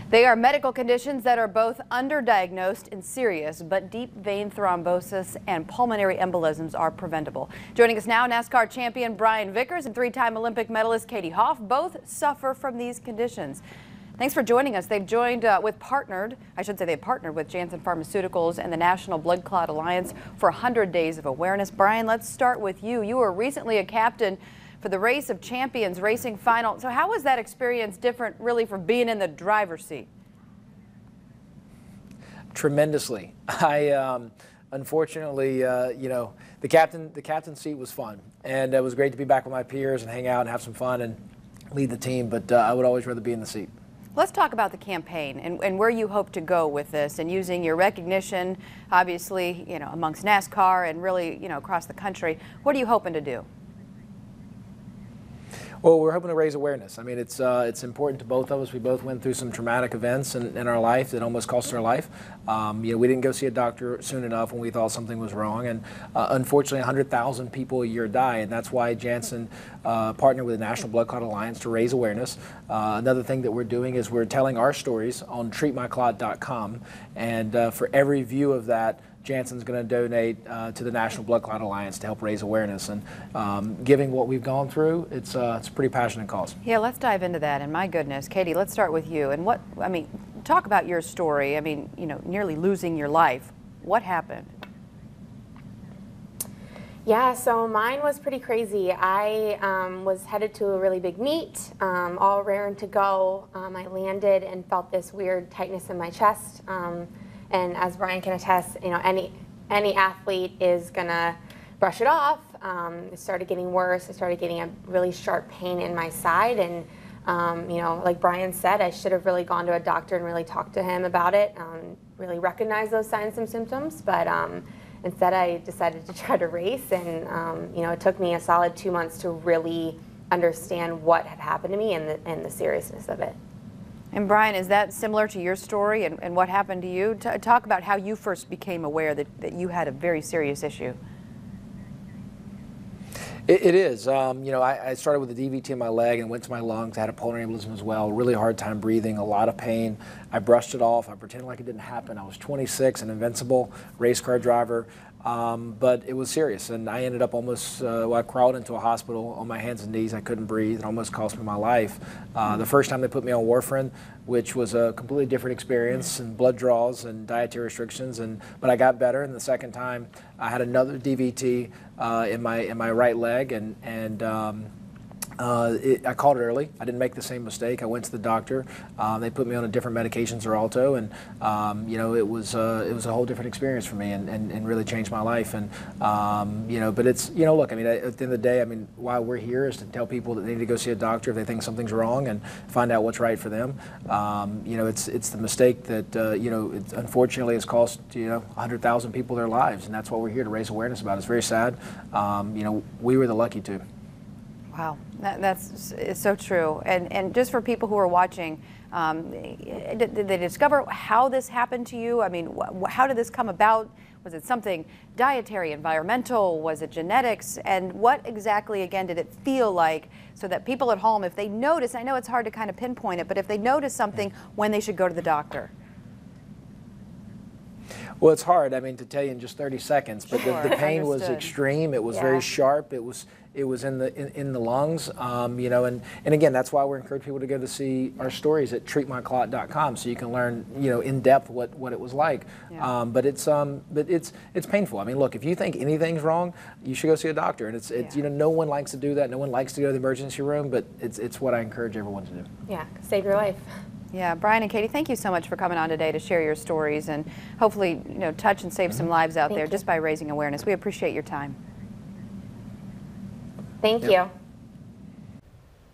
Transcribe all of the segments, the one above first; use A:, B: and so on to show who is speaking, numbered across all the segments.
A: They are medical conditions that are both underdiagnosed and serious, but deep vein thrombosis and pulmonary embolisms are preventable. Joining us now, NASCAR champion Brian Vickers and three-time Olympic medalist Katie Hoff both suffer from these conditions. Thanks for joining us. They've partnered with Janssen Pharmaceuticals and the National Blood Clot Alliance for 100 days of awareness. Brian, let's start with you. You were recently a captain for the Race of Champions racing final. So how was that experience different really from being in the driver's seat?
B: Tremendously. Unfortunately, the captain seat was fun, and it was great to be back with my peers and hang out and have some fun and lead the team, but I would always rather be in the seat.
A: Let's talk about the campaign and where you hope to go with this and using your recognition, obviously, amongst NASCAR and really, across the country. What are you hoping to do?
B: Well, we're hoping to raise awareness. I mean, it's important to both of us. We both went through some traumatic events in our life that almost cost our life. We didn't go see a doctor soon enough when we thought something was wrong, and unfortunately 100,000 people a year die, and that's why Janssen partnered with the National Blood Clot Alliance to raise awareness. Another thing that we're doing is we're telling our stories on treatmyclot.com, and for every view of that, Janssen's going to donate to the National Blood Clot Alliance to help raise awareness. And given what we've gone through, it's a pretty passionate cause.
A: Yeah, let's dive into that. And my goodness, Katie, let's start with you. And talk about your story. I mean, nearly losing your life. What happened?
C: Yeah, so mine was pretty crazy. I was headed to a really big meet, all raring to go. I landed and felt this weird tightness in my chest. And as Brian can attest, any athlete is gonna brush it off. It started getting worse. I started getting a really sharp pain in my side, and like Brian said, I should have really gone to a doctor and really talked to him about it, really recognize those signs and symptoms. But instead, I decided to try to race, and it took me a solid 2 months to really understand what had happened to me and the seriousness of it.
A: And Brian, is that similar to your story and what happened to you? Talk about how you first became aware that you had a very serious issue.
B: It is. I started with a DVT in my leg and went to my lungs. I had a pulmonary embolism as well. Really hard time breathing, a lot of pain. I brushed it off. I pretended like it didn't happen. I was 26, an invincible race car driver. But it was serious, and I ended up almost, I crawled into a hospital on my hands and knees. I couldn't breathe. It almost cost me my life. The first time they put me on warfarin, which was a completely different experience, and blood draws and dietary restrictions, but I got better. And the second time, I had another DVT in my right leg, and I caught it early. I didn't make the same mistake. I went to the doctor. They put me on a different medication, Xarelto, and it was a whole different experience for me, and really changed my life. And but it's look, at the end of the day, why we're here is to tell people that they need to go see a doctor if they think something's wrong and find out what's right for them. It's the mistake that it unfortunately has cost 100,000 people their lives, and that's what we're here to raise awareness about. It's very sad. We were the lucky two.
A: Wow, it's so true. And just for people who are watching, did they discover how this happened to you? How did this come about? Was it something dietary, environmental? Was it genetics? And what exactly, again, did it feel like, so that people at home, if they notice, I know it's hard to kind of pinpoint it, but if they notice something, when they should go to the doctor?
B: Well, it's hard, to tell you in just 30 seconds, but
A: sure,
B: the pain was extreme. It was very sharp. It was in the lungs, and again, that's why we're encouraging people to go to see our stories at treatmyclot.com, so you can learn, in depth what it was like. Yeah. But it's painful. Look, if you think anything's wrong, you should go see a doctor, and it's no one likes to do that. No one likes to go to the emergency room, but it's what I encourage everyone to do.
C: Yeah, save your life.
A: Yeah, Brian and Katie, thank you so much for coming on today to share your stories and hopefully, touch and save some lives out there just by raising awareness. We appreciate your time.
C: Thank you.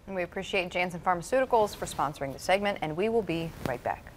A: And we appreciate Janssen Pharmaceuticals for sponsoring the segment, and we will be right back.